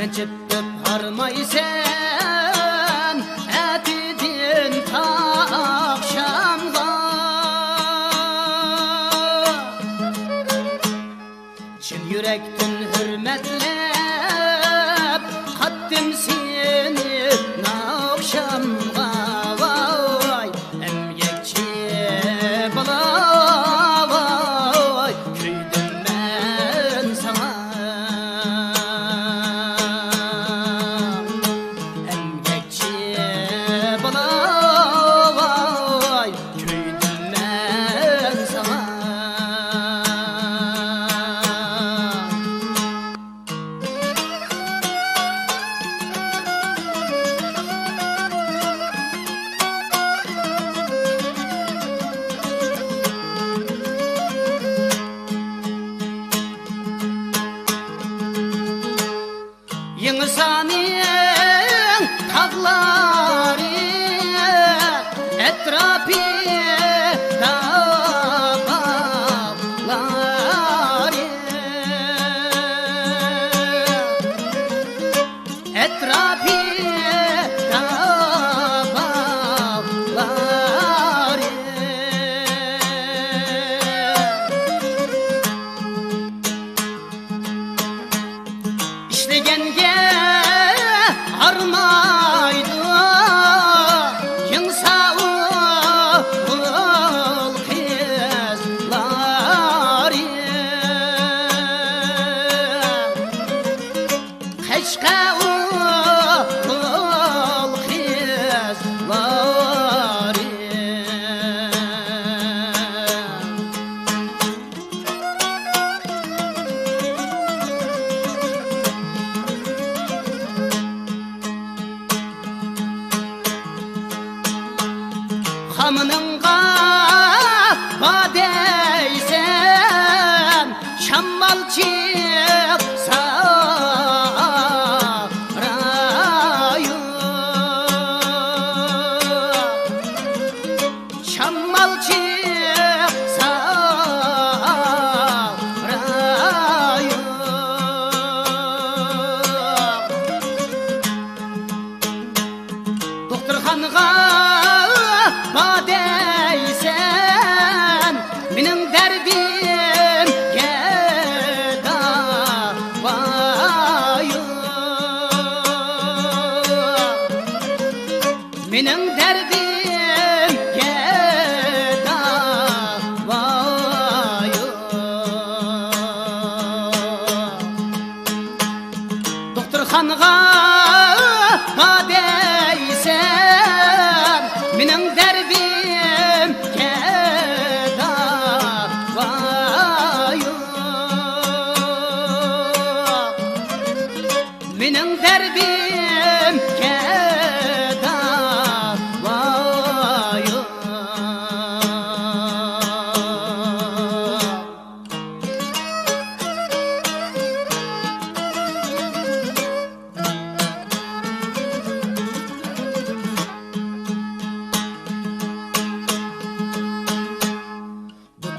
Rençetip harmaysen etidin ta akşamga. Çin yürektin hürmetlep kattim seni akşamga. Vay emgekçi bala vay küydüm ben sana. Emgekçi bala vay küydüm ben sana. Yıngısanın tağları etrafı dağları, etrafı dağları. İşlegenge armaydı yıngsa ul kızları. Keşke ul kızları. Hamınınga badeysen şammal çıksa rayu, şammal çıksa rayu. Doktorxanaga badeysen benim derdim gedavayı. Benim derdim gedavayı. Doktorxanaga badeysen benim derdim gedavayı. Benim derdim gedavayı.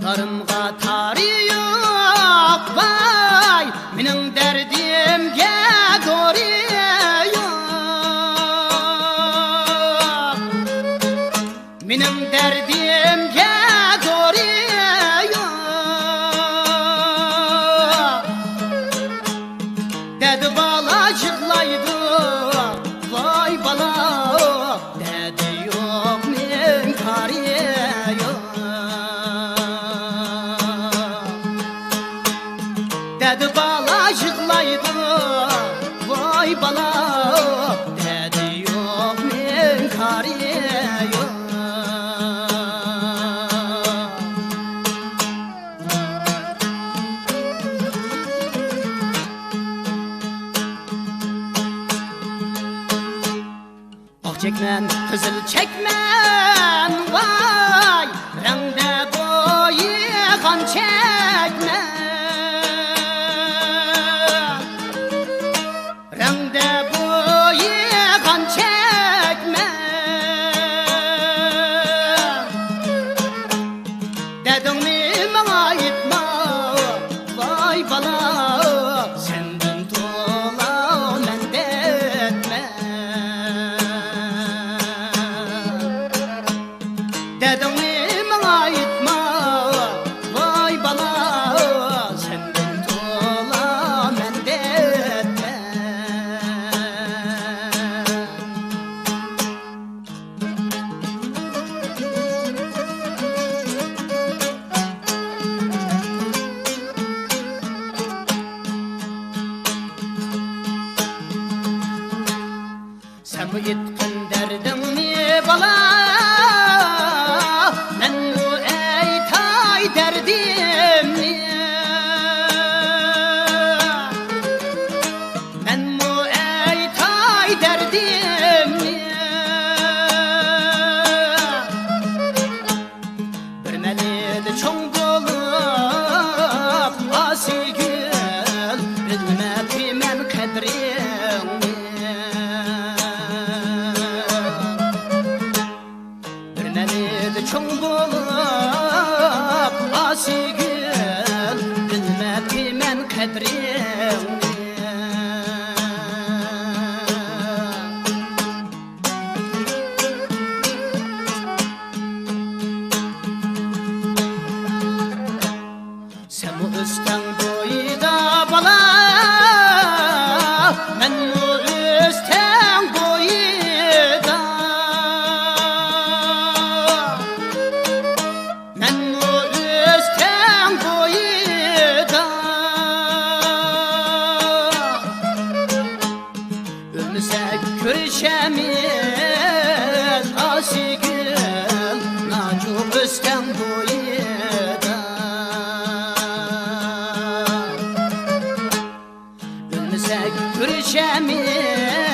Darımga tarih yok vay, benim derdimge doğru yok. Benim derdimge doğru yok. Dedi bala jırlaydı vay bala, dedi yok men tarih yok. Dedi bala jırlaydı vay bala, dedi yok men tarih yok. Ak çekmen, kızıl çekmen vay, rengde boyaygan çekmen. Rengde boyaygan çekmen. Dedin mi bana aytma vay bala, senden tola men Görüşsek görüşemeyiz